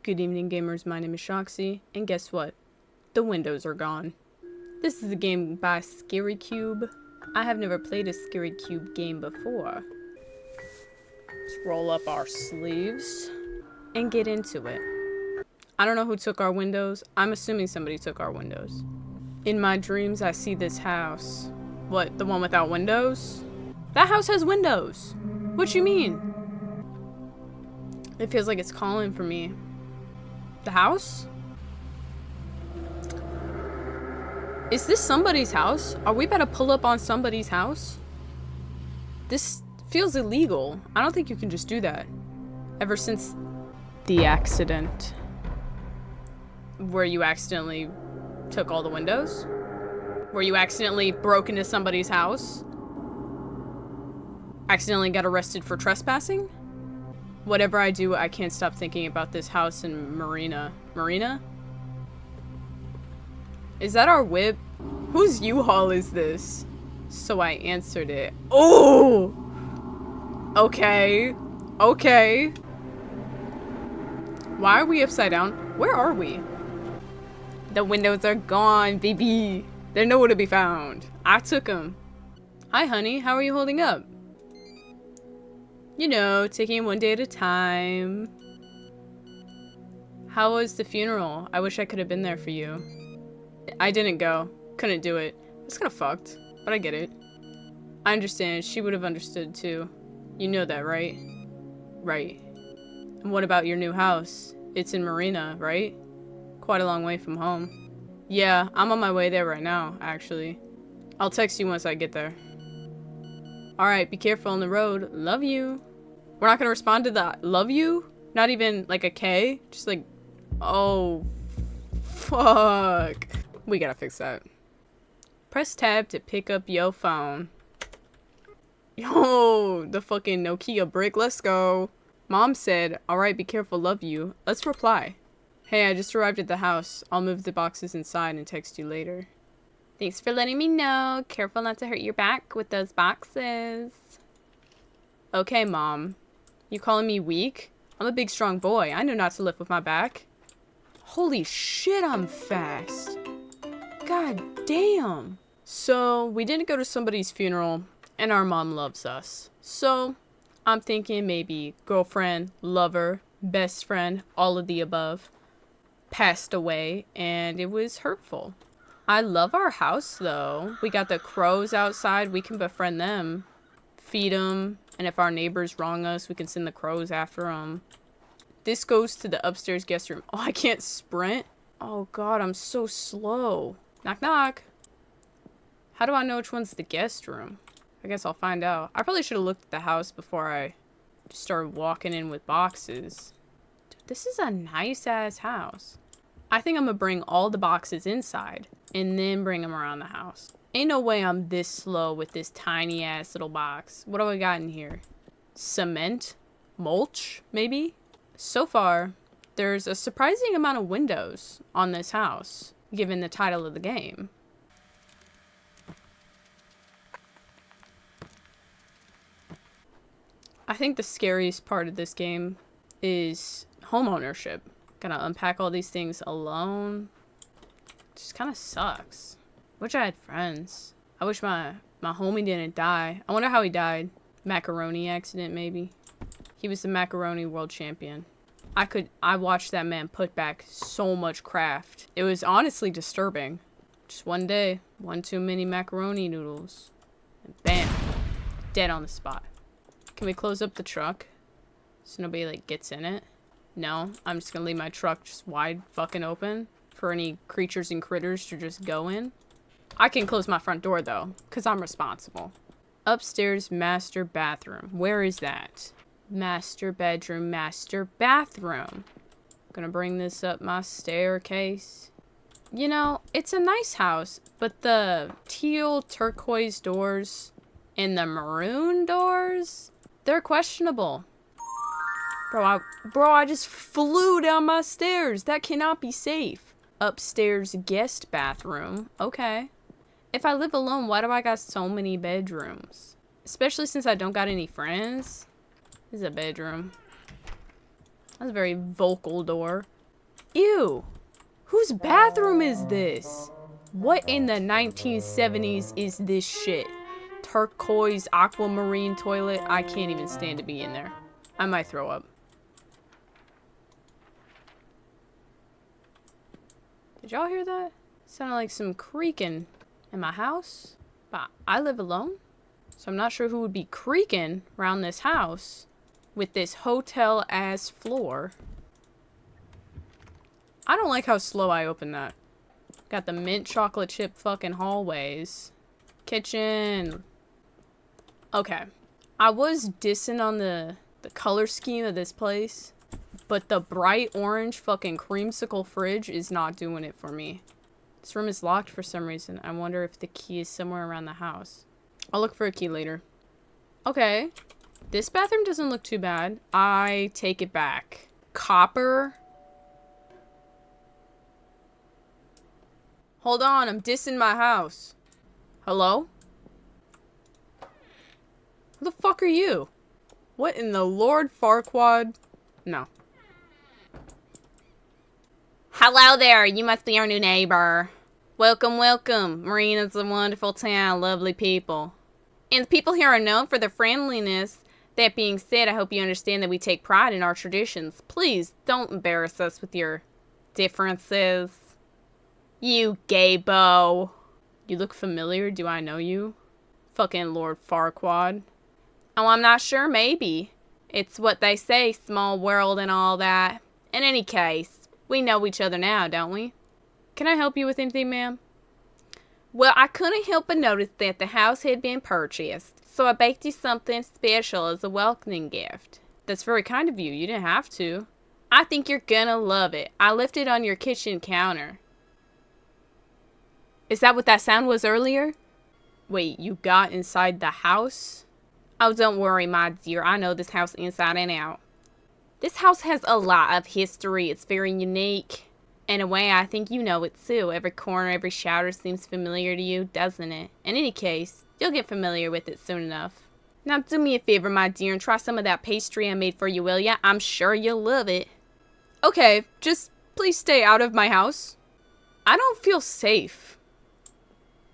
Good evening, gamers. My name is Shoxy, and guess what? The windows are gone. This is a game by Scary Cube. I have never played a Scary Cube game before. Let's roll up our sleeves and get into it. I don't know who took our windows. I'm assuming somebody took our windows. In my dreams, I see this house. What, the one without windows? That house has windows. What you mean? It feels like it's calling for me. The house? Is this somebody's house? Are we about to pull up on somebody's house? This feels illegal. I don't think you can just do that. Ever since the accident where you accidentally took all the windows? Where you accidentally broke into somebody's house? Accidentally got arrested for trespassing? Whatever I do, I can't stop thinking about this house in Marina. Marina? Is that our whip? Whose U-Haul is this? So I answered it. Oh! Okay. Okay. Why are we upside down? Where are we? The windows are gone, baby. They're nowhere to be found. I took them. Hi, honey. How are you holding up? You know, taking it one day at a time. How was the funeral? I wish I could have been there for you. I didn't go. Couldn't do it. It's kind of fucked, but I get it. I understand. She would have understood too. You know that, right? Right. And what about your new house? It's in Marina, right? Quite a long way from home. Yeah, I'm on my way there right now, actually. I'll text you once I get there. Alright, be careful on the road. Love you. We're not gonna respond to that. Love you? Not even like a K? Just like, oh, fuck. We gotta fix that. Press tab to pick up your phone. Yo, the fucking Nokia brick. Let's go. Mom said, alright, be careful, love you. Let's reply. Hey, I just arrived at the house. I'll move the boxes inside and text you later. Thanks for letting me know. Careful not to hurt your back with those boxes. Okay, Mom. You calling me weak? I'm a big, strong boy. I know not to lift with my back. Holy shit, I'm fast. God damn. So, we didn't go to somebody's funeral, and our mom loves us. So, I'm thinking maybe girlfriend, lover, best friend, all of the above, passed away, and it was hurtful. I love our house, though. We got the crows outside. We can befriend them. Feed them. And if our neighbors wrong us, we can send the crows after them. This goes to the upstairs guest room. Oh, I can't sprint? Oh, God, I'm so slow. Knock, knock. How do I know which one's the guest room? I guess I'll find out. I probably should have looked at the house before I started walking in with boxes. Dude, this is a nice-ass house. I think I'm gonna bring all the boxes inside and then bring them around the house. Ain't no way I'm this slow with this tiny ass little box. What do I got in here? Cement? Mulch, maybe? So far, there's a surprising amount of windows on this house, given the title of the game. I think the scariest part of this game is homeownership. Gotta unpack all these things alone. Just kind of sucks. Wish I had friends. I wish my homie didn't die. I wonder how he died. Macaroni accident, maybe. He was the macaroni world champion. I watched that man put back so much craft. It was honestly disturbing. Just one day, one too many macaroni noodles. And bam. Dead on the spot. Can we close up the truck so nobody like gets in it? No, I'm just gonna leave my truck just wide fucking open for any creatures and critters to just go in. I can close my front door though, because I'm responsible. Upstairs master bathroom. Where is that? Master bedroom, master bathroom. Gonna bring this up my staircase. You know, it's a nice house, but the teal turquoise doors and the maroon doors, they're questionable. Bro, I just flew down my stairs. That cannot be safe. Upstairs guest bathroom. Okay. If I live alone, why do I got so many bedrooms? Especially since I don't got any friends. This is a bedroom. That's a very vocal door. Ew. Whose bathroom is this? What in the 1970s is this shit? Turquoise aquamarine toilet? I can't even stand to be in there. I might throw up. Did y'all hear that? Sounded like some creaking in my house. But I live alone, so I'm not sure who would be creaking around this house with this hotel-ass floor. I don't like how slow I open that. Got the mint chocolate chip fucking hallways. Kitchen. Okay. I was dissing on the color scheme of this place, but the bright orange fucking creamsicle fridge is not doing it for me. This room is locked for some reason. I wonder if the key is somewhere around the house. I'll look for a key later. Okay. This bathroom doesn't look too bad. I take it back. Copper. Hold on, I'm dissing my house. Hello? Who the fuck are you? What in the Lord Farquaad? No. Hello there, you must be our new neighbor. Welcome, welcome. Marina's a wonderful town, lovely people. And the people here are known for their friendliness. That being said, I hope you understand that we take pride in our traditions. Please, don't embarrass us with your differences. You gay-bo. You look familiar, do I know you? Fucking Lord Farquaad. Oh, I'm not sure, maybe. It's what they say, small world and all that. In any case, we know each other now, don't we? Can I help you with anything, ma'am? Well, I couldn't help but notice that the house had been purchased, so I baked you something special as a welcoming gift. That's very kind of you. You didn't have to. I think you're gonna love it. I left it on your kitchen counter. Is that what that sound was earlier? Wait, you got inside the house? Oh, don't worry, my dear. I know this house inside and out. This house has a lot of history. It's very unique. In a way, I think you know it too. Every corner, every shower seems familiar to you, doesn't it? In any case, you'll get familiar with it soon enough. Now do me a favor, my dear, and try some of that pastry I made for you, will ya? I'm sure you'll love it. Okay, just please stay out of my house. I don't feel safe.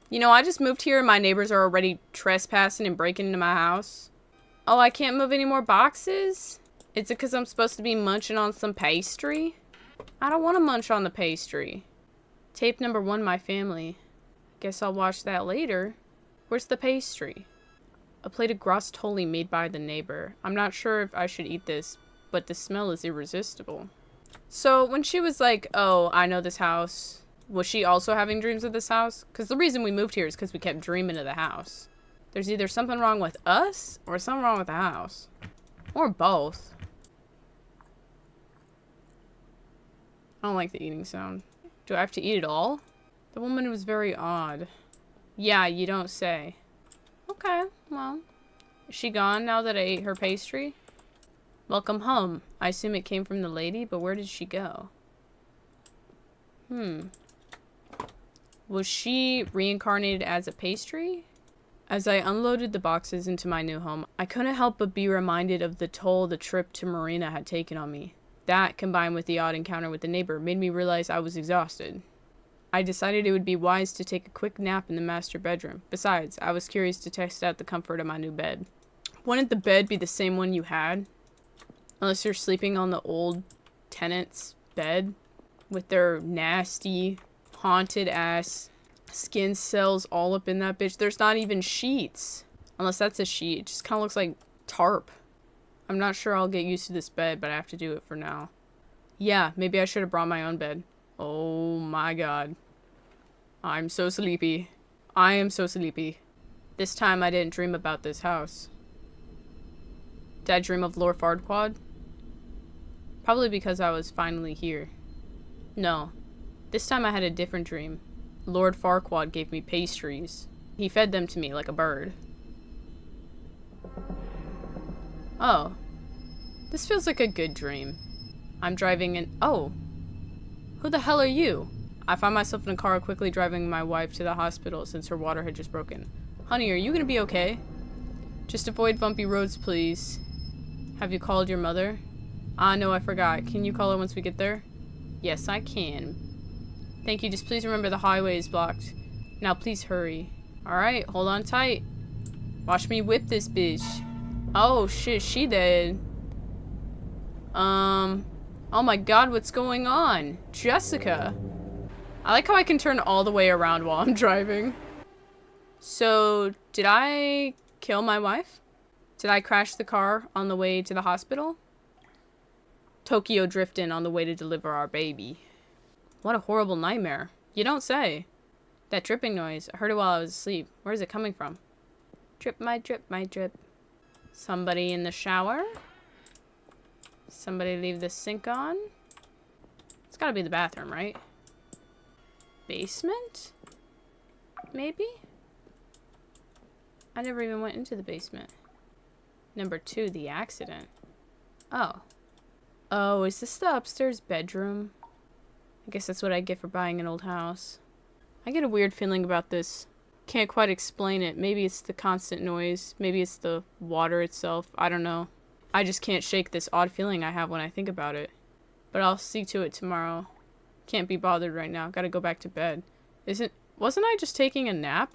You know, I just moved here and my neighbors are already trespassing and breaking into my house. Oh, I can't move any more boxes? Is it because I'm supposed to be munching on some pastry? I don't want to munch on the pastry. Tape number 1, my family. Guess I'll watch that later. Where's the pastry? A plate of grottoli made by the neighbor. I'm not sure if I should eat this, but the smell is irresistible. So, when she was like, oh, I know this house, was she also having dreams of this house? Because the reason we moved here is because we kept dreaming of the house. There's either something wrong with us, or something wrong with the house. Or both. I don't like the eating sound. Do I have to eat it all? The woman was very odd. Yeah, you don't say. Okay, well. Is she gone now that I ate her pastry? Welcome home. I assume it came from the lady, but where did she go? Was she reincarnated as a pastry? As I unloaded the boxes into my new home, I couldn't help but be reminded of the toll the trip to Marina had taken on me. That, combined with the odd encounter with the neighbor, made me realize I was exhausted. I decided it would be wise to take a quick nap in the master bedroom. Besides, I was curious to test out the comfort of my new bed. Wouldn't the bed be the same one you had? Unless you're sleeping on the old tenant's bed with their nasty, haunted-ass skin cells all up in that bitch. There's not even sheets. Unless that's a sheet. It just kind of looks like tarp. I'm not sure I'll get used to this bed, but I have to do it for now. Yeah, maybe I should have brought my own bed. Oh my god. I'm so sleepy. I am so sleepy. This time I didn't dream about this house. Did I dream of Lord Farquaad? Probably because I was finally here. No. This time I had a different dream. Lord Farquaad gave me pastries. He fed them to me like a bird. Oh. This feels like a good dream. I'm driving in- oh. Who the hell are you? I find myself in a car quickly driving my wife to the hospital since her water had just broken. Honey, are you gonna be okay? Just avoid bumpy roads, please. Have you called your mother? Ah, no, I forgot. Can you call her once we get there? Yes, I can. Thank you. Just please remember the highway is blocked. Now please hurry. Alright, hold on tight. Watch me whip this bitch. Oh shit, she dead. Oh my god, what's going on? Jessica. I like how I can turn all the way around while I'm driving. So, did I kill my wife? Did I crash the car on the way to the hospital? Tokyo drifting on the way to deliver our baby. What a horrible nightmare. You don't say. That dripping noise, I heard it while I was asleep. Where is it coming from? Drip, my drip, my drip. Somebody in the shower? Somebody leave the sink on? It's gotta be the bathroom, right? Basement? Maybe? I never even went into the basement. Number 2, the accident. Oh. Oh, is this the upstairs bedroom? I guess that's what I get for buying an old house. I get a weird feeling about this. Can't quite explain it. Maybe it's the constant noise. Maybe it's the water itself. I don't know. I just can't shake this odd feeling I have when I think about it. But I'll see to it tomorrow. Can't be bothered right now. Gotta go back to bed. Wasn't I just taking a nap?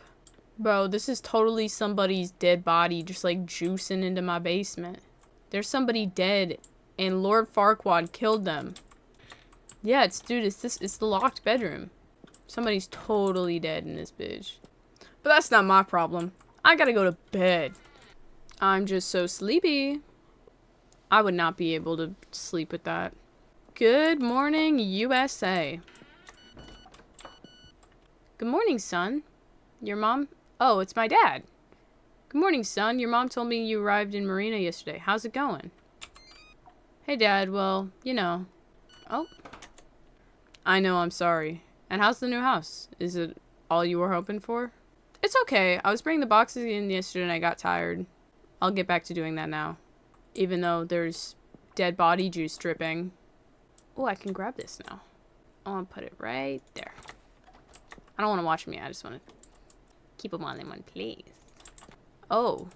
Bro, this is totally somebody's dead body just like juicing into my basement. There's somebody dead and Lord Farquaad killed them. Yeah, it's the locked bedroom. Somebody's totally dead in this bitch. But that's not my problem. I gotta go to bed. I'm just so sleepy. I would not be able to sleep with that. Good morning, USA. Good morning, son. Your mom? Oh, it's my dad. Good morning, son. Your mom told me you arrived in Marina yesterday. How's it going? Hey, Dad. Well, you know. Oh. I know, I'm sorry. And how's the new house? Is it all you were hoping for? It's okay. I was bringing the boxes in yesterday and I got tired. I'll get back to doing that now. Even though there's dead body juice dripping. Oh, I can grab this now. I want to put it right there. I don't want to watch me. I just want to keep them all in one place. Oh.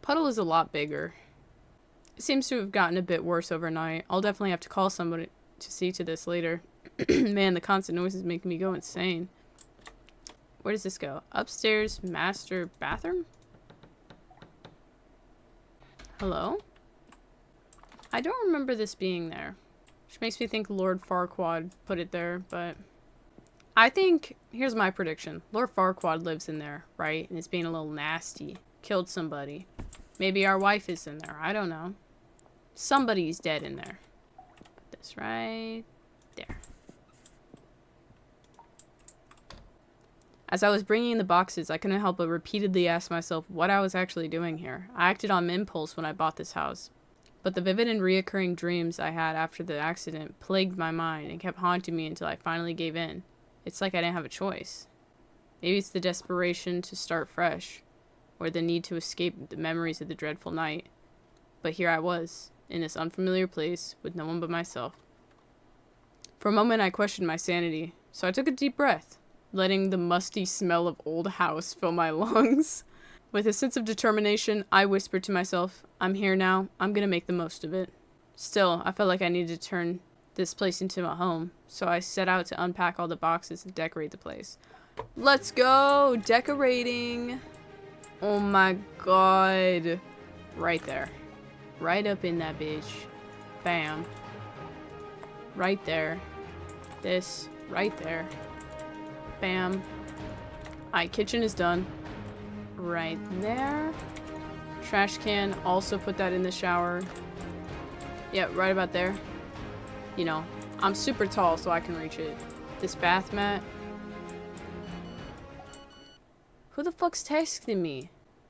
Puddle is a lot bigger. It seems to have gotten a bit worse overnight. I'll definitely have to call somebody to see to this later. Man, the constant noises make me go insane. Where does this go? Upstairs, master bathroom? Hello? I don't remember this being there. Which makes me think Lord Farquaad put it there, but... I think... Here's my prediction. Lord Farquaad lives in there, right? And is being a little nasty. Killed somebody. Maybe our wife is in there. I don't know. Somebody's dead in there. Put this right there. As I was bringing in the boxes, I couldn't help but repeatedly ask myself what I was actually doing here. I acted on impulse when I bought this house. But the vivid and reoccurring dreams I had after the accident plagued my mind and kept haunting me until I finally gave in. It's like I didn't have a choice. Maybe it's the desperation to start fresh, or the need to escape the memories of the dreadful night. But here I was, in this unfamiliar place, with no one but myself. For a moment I questioned my sanity, so I took a deep breath, letting the musty smell of old house fill my lungs. With a sense of determination, I whispered to myself, I'm here now, I'm gonna make the most of it. Still, I felt like I needed to turn this place into a home, so I set out to unpack all the boxes and decorate the place. Let's go! Decorating! Oh my god. Right there. Right up in that bitch. Bam. Right there. This. Right there. Bam. Alright, kitchen is done. Right there. Trash can. Also put that in the shower. Yeah, right about there. You know, I'm super tall so I can reach it. This bath mat. Who the fuck's texting me?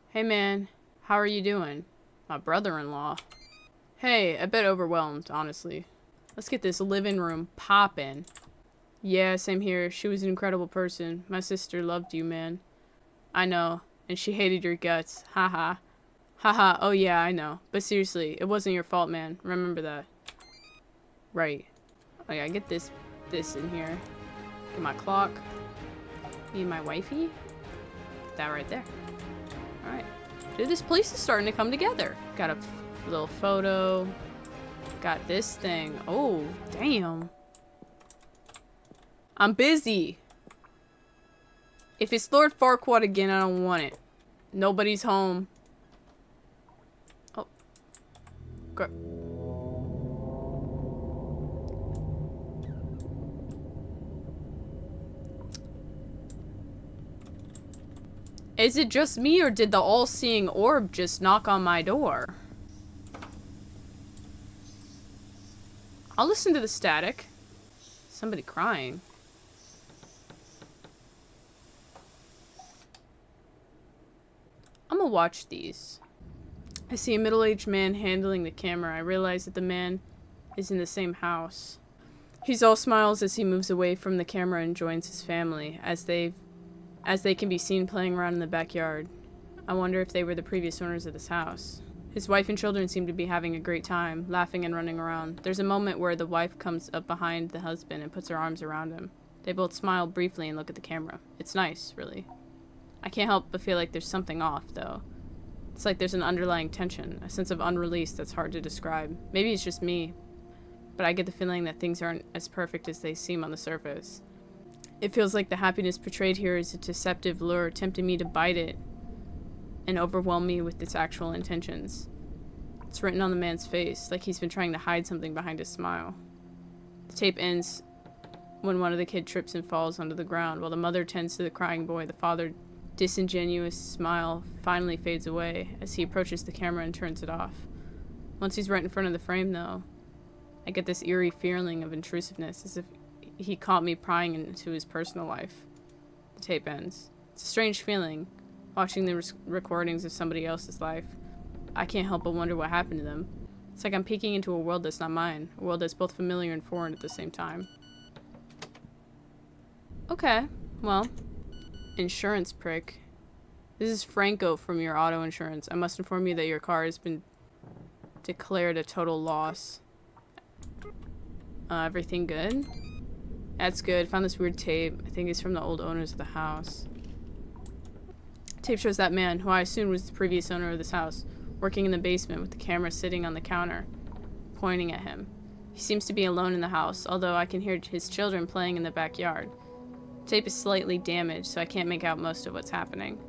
Hey man, how are you doing? My brother-in-law. Hey, a bit overwhelmed, honestly. Let's get this living room poppin'. Yeah, same here. She was an incredible person. My sister loved you, man. I know. And she hated your guts. Haha. Haha. Oh yeah, I know. But seriously, it wasn't your fault, man. Remember that. Right. Oh yeah, get this in here. Get my clock. Me and my wifey. Put that right there. Alright. Dude, this place is starting to come together. Got a little photo. Got this thing. Oh, damn. I'm busy. If it's Lord Farquaad again, I don't want it. Nobody's home. Oh. Go. Is it just me, or did the all-seeing orb just knock on my door? I'll listen to the static. Somebody crying. I'm gonna watch these. I see a middle-aged man handling the camera. I realize that the man is in the same house. He's all smiles as he moves away from the camera and joins his family, as they can be seen playing around in the backyard. I wonder if they were the previous owners of this house. His wife and children seem to be having a great time, laughing and running around. There's a moment where the wife comes up behind the husband and puts her arms around him. They both smile briefly and look at the camera. It's nice, really. I can't help but feel like there's something off, though. It's like there's an underlying tension, a sense of unreleased that's hard to describe. Maybe it's just me, but I get the feeling that things aren't as perfect as they seem on the surface. It feels like the happiness portrayed here is a deceptive lure, tempting me to bite it and overwhelm me with its actual intentions. It's written on the man's face, like he's been trying to hide something behind his smile. The tape ends when one of the kids trips and falls onto the ground, while the mother tends to the crying boy. The father's disingenuous smile finally fades away as he approaches the camera and turns it off. Once he's right in front of the frame, though, I get this eerie feeling of intrusiveness, as if he caught me prying into his personal life. The tape ends. It's a strange feeling, watching the recordings of somebody else's life. I can't help but wonder what happened to them. It's like I'm peeking into a world that's not mine, a world that's both familiar and foreign at the same time. Okay, well, insurance prick. This is Franco from your auto insurance. I must inform you that your car has been declared a total loss. Everything good? That's good. Found this weird tape. I think it's from the old owners of the house. Tape shows that man, who I assumed was the previous owner of this house, working in the basement with the camera sitting on the counter, pointing at him. He seems to be alone in the house, although I can hear his children playing in the backyard. Tape is slightly damaged, so I can't make out most of what's happening.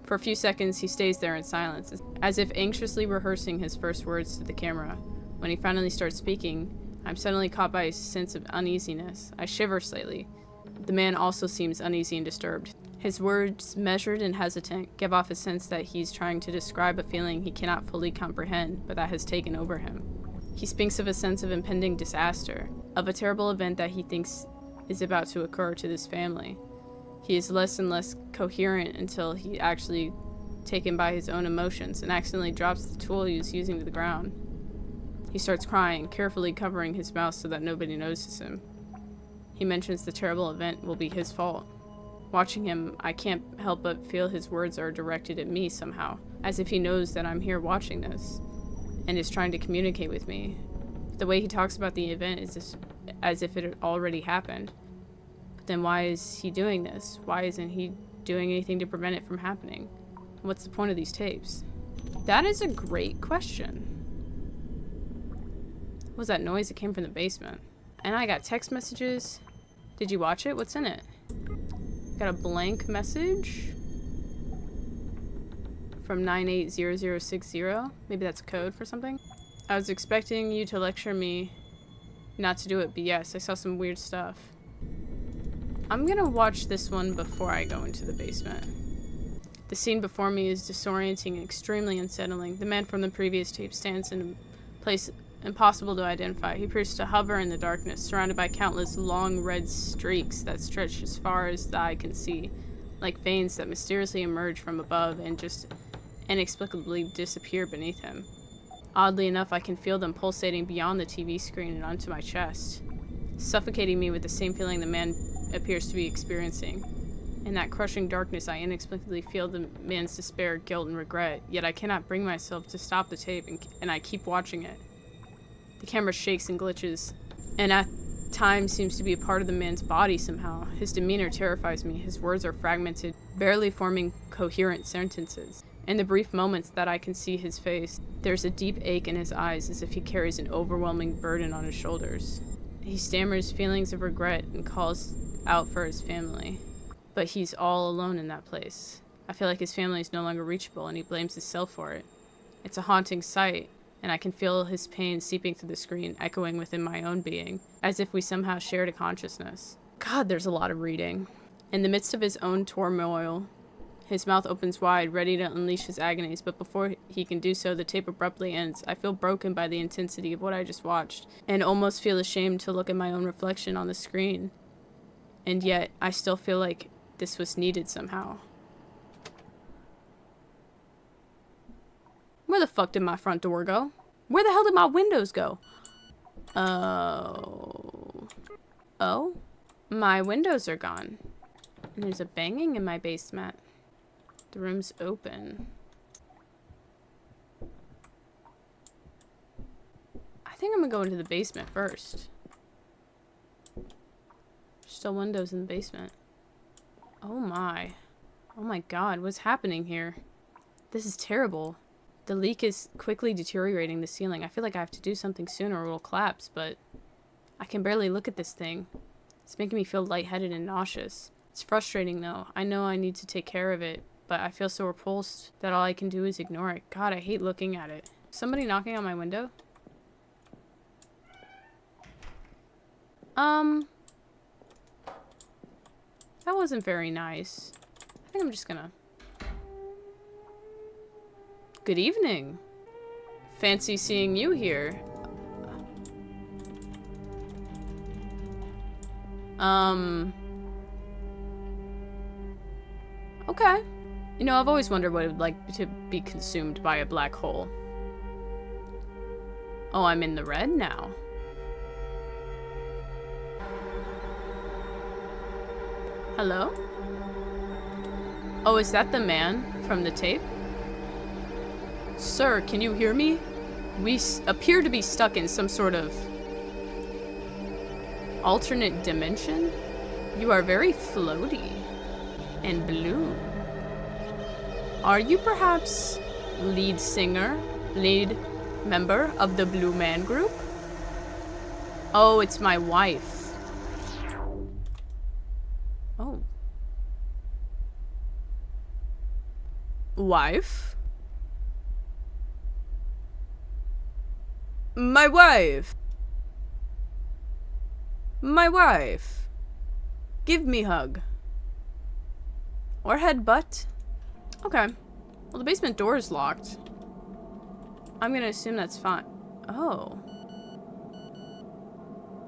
For a few seconds, he stays there in silence, as if anxiously rehearsing his first words to the camera. When he finally starts speaking, I'm suddenly caught by a sense of uneasiness. I shiver slightly. The man also seems uneasy and disturbed. His words, measured and hesitant, give off a sense that he's trying to describe a feeling he cannot fully comprehend, but that has taken over him. He speaks of a sense of impending disaster, of a terrible event that he thinks is about to occur to this family. He is less and less coherent until he actually taken by his own emotions and accidentally drops the tool he was using to the ground. He starts crying, carefully covering his mouth so that nobody notices him. He mentions the terrible event will be his fault. Watching him, I can't help but feel his words are directed at me somehow, as if he knows that I'm here watching this, and is trying to communicate with me. The way he talks about the event is just as if it had already happened. But then why is he doing this? Why isn't he doing anything to prevent it from happening? What's the point of these tapes? That is a great question. What was that noise? It came from the basement. And I got text messages. Did you watch it? What's in it? Got a blank message from 980060. Maybe that's code for something. I was expecting you to lecture me not to do it, but yes, I saw some weird stuff. I'm gonna watch this one before I go into the basement. The scene before me is disorienting and extremely unsettling. The man from the previous tape stands in a place impossible to identify. He appears to hover in the darkness, surrounded by countless long red streaks that stretch as far as the eye can see, like veins that mysteriously emerge from above and just inexplicably disappear beneath him. Oddly enough, I can feel them pulsating beyond the TV screen and onto my chest, suffocating me with the same feeling the man appears to be experiencing. In that crushing darkness, I inexplicably feel the man's despair, guilt, and regret, yet I cannot bring myself to stop the tape, and I keep watching it. The camera shakes and glitches, and at times seems to be a part of the man's body somehow. His demeanor terrifies me. His words are fragmented, barely forming coherent sentences. In the brief moments that I can see his face, there's a deep ache in his eyes, as if he carries an overwhelming burden on his shoulders. He stammers feelings of regret and calls out for his family. But he's all alone in that place. I feel like his family is no longer reachable and he blames himself for it. It's a haunting sight, and I can feel his pain seeping through the screen, echoing within my own being, as if we somehow shared a consciousness. God, there's a lot of reading. In the midst of his own turmoil, his mouth opens wide, ready to unleash his agonies, but before he can do so, the tape abruptly ends. I feel broken by the intensity of what I just watched, and almost feel ashamed to look at my own reflection on the screen. And yet, I still feel like this was needed somehow. Where the fuck did my front door go? Where the hell did my windows go? Oh. Oh? My windows are gone. And there's a banging in my basement. The room's open. I think I'm gonna go into the basement first. Still windows in the basement. Oh my. Oh my god, what's happening here? This is terrible. The leak is quickly deteriorating the ceiling. I feel like I have to do something soon or it will collapse, but I can barely look at this thing. It's making me feel lightheaded and nauseous. It's frustrating though. I know I need to take care of it, but I feel so repulsed that all I can do is ignore it. God, I hate looking at it. Somebody knocking on my window? That wasn't very nice. I think I'm just gonna... Good evening. Fancy seeing you here. Okay. You know, I've always wondered what it would like to be consumed by a black hole. Oh, I'm in the red now. Hello? Oh, is that the man from the tape? Sir, can you hear me? We appear to be stuck in some sort of alternate dimension. You are very floaty and blue. Are you perhaps lead member of the Blue Man Group? Oh, it's my wife. Oh. Wife? My wife. My wife. Give me hug. Or headbutt. Okay. Well, the basement door is locked. I'm gonna assume that's fine. Oh.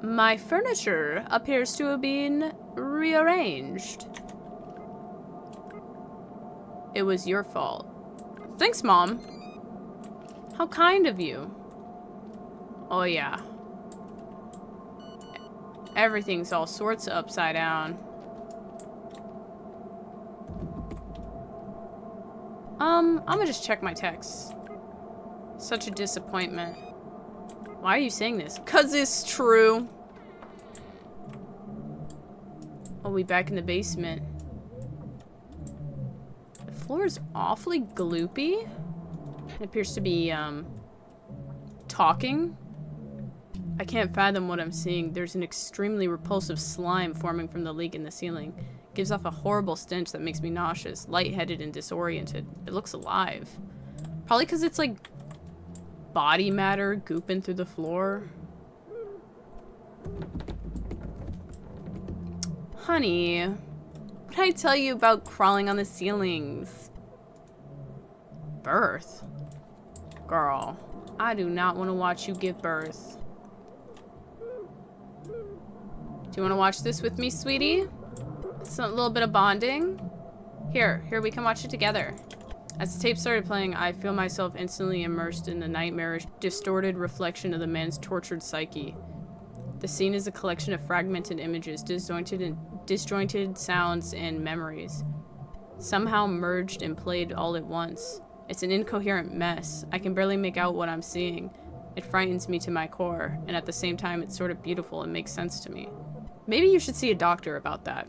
My furniture appears to have been rearranged. It was your fault. Thanks, Mom. How kind of you. Oh, yeah. Everything's all sorts of upside down. I'm gonna just check my texts. Such a disappointment. Why are you saying this? 'Cause it's true. Oh, we back in the basement. The floor is awfully gloopy. It appears to be, talking. I can't fathom what I'm seeing. There's an extremely repulsive slime forming from the leak in the ceiling. It gives off a horrible stench that makes me nauseous, lightheaded, and disoriented. It looks alive. Probably because it's like body matter gooping through the floor. Honey, what did I tell you about crawling on the ceilings? Birth? Girl, I do not want to watch you give birth. Do you want to watch this with me, sweetie? It's a little bit of bonding. Here, we can watch it together. As the tape started playing, I feel myself instantly immersed in the nightmarish, distorted reflection of the man's tortured psyche. The scene is a collection of fragmented images, disjointed sounds and memories, somehow merged and played all at once. It's an incoherent mess. I can barely make out what I'm seeing. It frightens me to my core, and at the same time it's sort of beautiful and makes sense to me. Maybe you should see a doctor about that.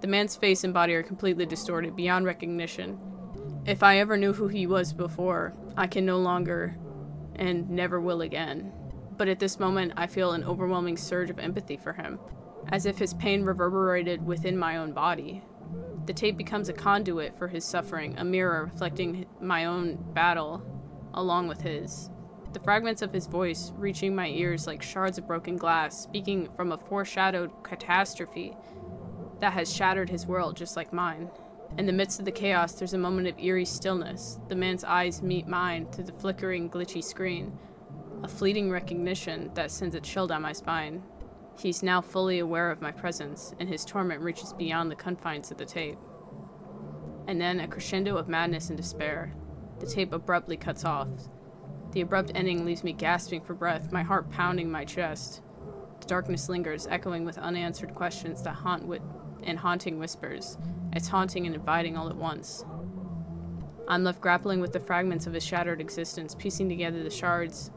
The man's face and body are completely distorted, beyond recognition. If I ever knew who he was before, I can no longer and never will again. But at this moment, I feel an overwhelming surge of empathy for him. as if his pain reverberated within my own body. The tape becomes a conduit for his suffering, a mirror reflecting my own battle along with his. The fragments of his voice reaching my ears like shards of broken glass, speaking from a foreshadowed catastrophe that has shattered his world just like mine. In the midst of the chaos, there's a moment of eerie stillness. The man's eyes meet mine through the flickering, glitchy screen. A fleeting recognition that sends a chill down my spine. He's now fully aware of my presence, and his torment reaches beyond the confines of the tape. And then a crescendo of madness and despair. The tape abruptly cuts off. The abrupt ending leaves me gasping for breath, my heart pounding my chest. The darkness lingers, echoing with unanswered questions that haunt in haunting whispers. It's haunting and inviting all at once. I'm left grappling with the fragments of his shattered existence, piecing together the shards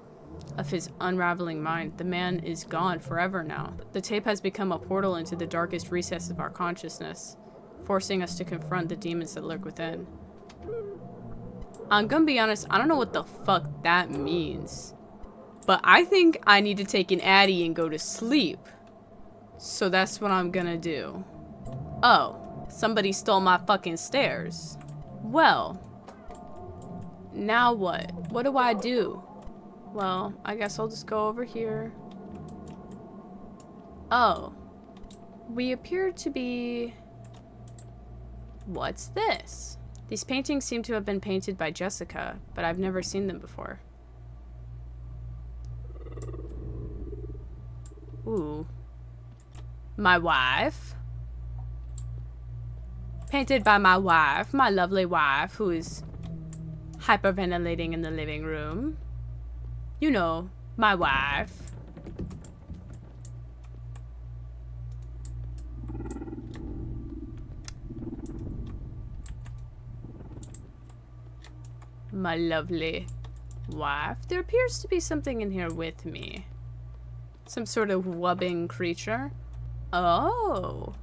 of his unraveling mind. The man is gone forever now. The tape has become a portal into the darkest recesses of our consciousness, forcing us to confront the demons that lurk within. I'm gonna be honest, I don't know what the fuck that means. But I think I need to take an Addy and go to sleep. So that's what I'm gonna do. Oh, somebody stole my fucking stairs. Well, now what? What do I do? Well, I guess I'll just go over here. Oh. We appear to be... What's this? These paintings seem to have been painted by Jessica, but I've never seen them before. Ooh. My wife? Painted by my wife, my lovely wife, who is hyperventilating in the living room. You know, my wife. My lovely wife. There appears to be something in here with me. Some sort of wubbing creature. Oh.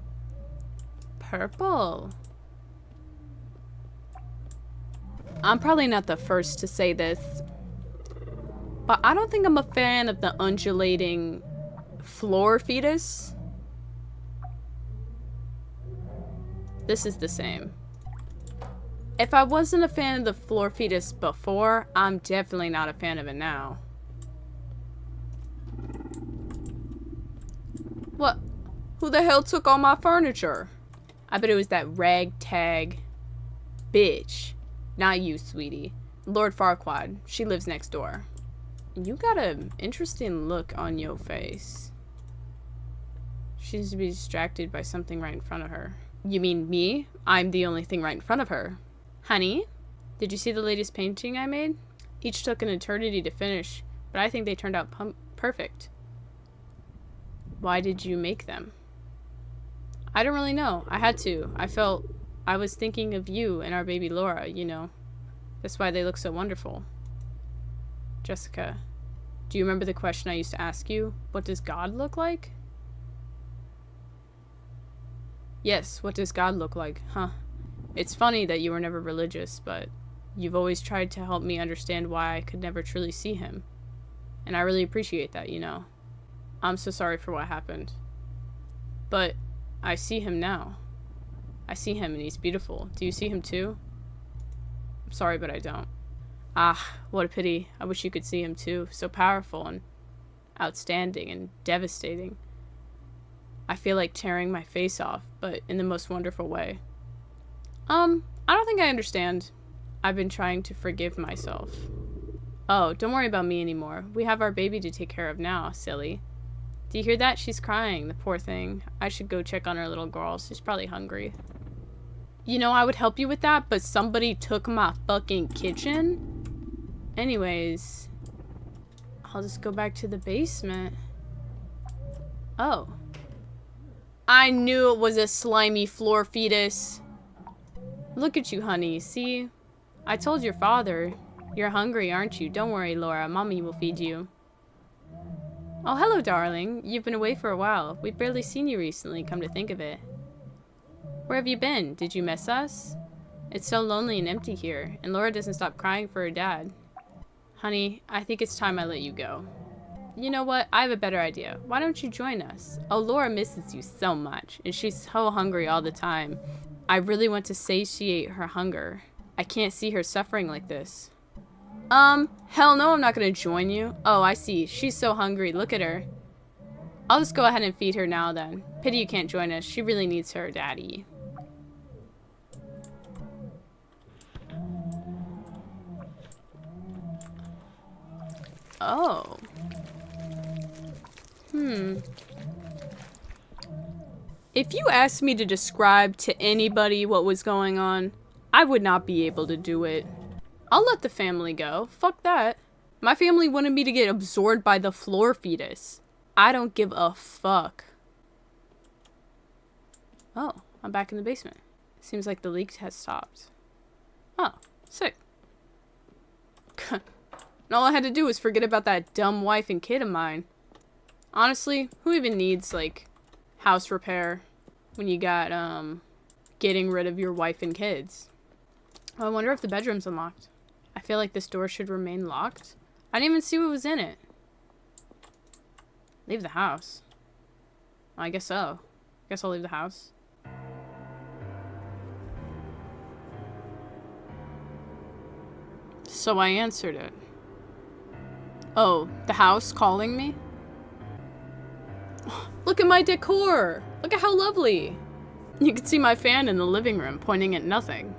Purple. I'm probably not the first to say this, but I don't think I'm a fan of the undulating floor fetus. This is the same. If I wasn't a fan of the floor fetus before, I'm definitely not a fan of it now. What? Who the hell took all my furniture? I bet it was that ragtag bitch. Not you, sweetie. Lord Farquaad. She lives next door. You got an interesting look on your face. She seems to be distracted by something right in front of her. You mean me? I'm the only thing right in front of her. Honey, did you see the latest painting I made? Each took an eternity to finish, but I think they turned out perfect. Why did you make them? I don't really know. I had to. I was thinking of you and our baby Laura, you know. That's why they look so wonderful. Jessica, do you remember the question I used to ask you? What does God look like? Yes, what does God look like, huh? It's funny that you were never religious, but you've always tried to help me understand why I could never truly see him. And I really appreciate that, you know. I'm so sorry for what happened. But I see him now. I see him and he's beautiful. Do you see him too? I'm sorry, but I don't. Ah, what a pity. I wish you could see him too. So powerful and outstanding and devastating. I feel like tearing my face off, but in the most wonderful way. I don't think I understand. I've been trying to forgive myself. Oh, don't worry about me anymore. We have our baby to take care of now, silly. Do you hear that? She's crying, the poor thing. I should go check on our little girl. She's probably hungry. You know, I would help you with that, but somebody took my fucking kitchen? Anyways, I'll just go back to the basement. Oh. I knew it was a slimy floor fetus. Look at you, honey. See? I told your father. You're hungry, aren't you? Don't worry, Laura. Mommy will feed you. Oh, hello, darling. You've been away for a while. We've barely seen you recently, come to think of it. Where have you been? Did you miss us? It's so lonely and empty here, and Laura doesn't stop crying for her dad. Honey, I think it's time I let you go. You know what? I have a better idea. Why don't you join us? Oh, Laura misses you so much, and she's so hungry all the time. I really want to satiate her hunger. I can't see her suffering like this. Hell no, I'm not gonna join you. Oh, I see. She's so hungry. Look at her. I'll just go ahead and feed her now then. Pity you can't join us. She really needs her daddy. Oh. If you asked me to describe to anybody what was going on, I would not be able to do it. I'll let the family go. Fuck that. My family wanted me to get absorbed by the floor fetus. I don't give a fuck. Oh, I'm back in the basement. Seems like the leak has stopped. Oh, sick. And all I had to do was forget about that dumb wife and kid of mine. Honestly, who even needs, like, house repair when you got, getting rid of your wife and kids? Oh, I wonder if the bedroom's unlocked. I feel like this door should remain locked. I didn't even see what was in it. Leave the house. Well, I guess so. Guess I'll leave the house. So I answered it. Oh, the house calling me? Look at my decor! Look at how lovely! You can see my fan in the living room pointing at nothing.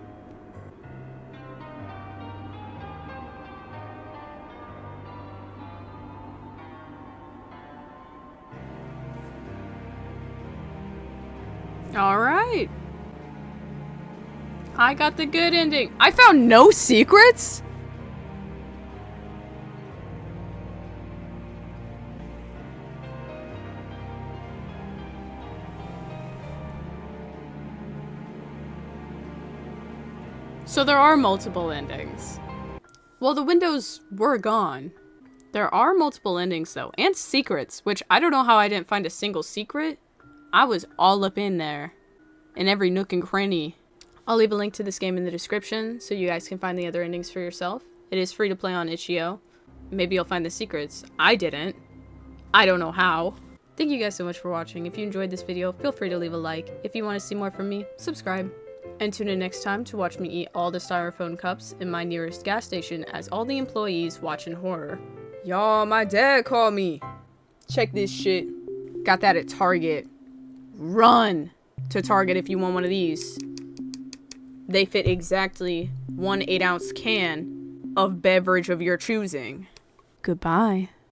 Alright. I got the good ending. I found no secrets? So there are multiple endings. Well, the windows were gone. There are multiple endings though, and secrets, which I don't know how I didn't find a single secret. I was all up in there, in every nook and cranny. I'll leave a link to this game in the description so you guys can find the other endings for yourself. It is free to play on itch.io. Maybe you'll find the secrets. I didn't. I don't know how. Thank you guys so much for watching. If you enjoyed this video, feel free to leave a like. If you want to see more from me, subscribe. And tune in next time to watch me eat all the styrofoam cups in my nearest gas station as all the employees watch in horror. Y'all, my dad called me. Check this shit. Got that at Target. Run to Target if you want one of these. They fit exactly one 8-ounce can of beverage of your choosing. Goodbye.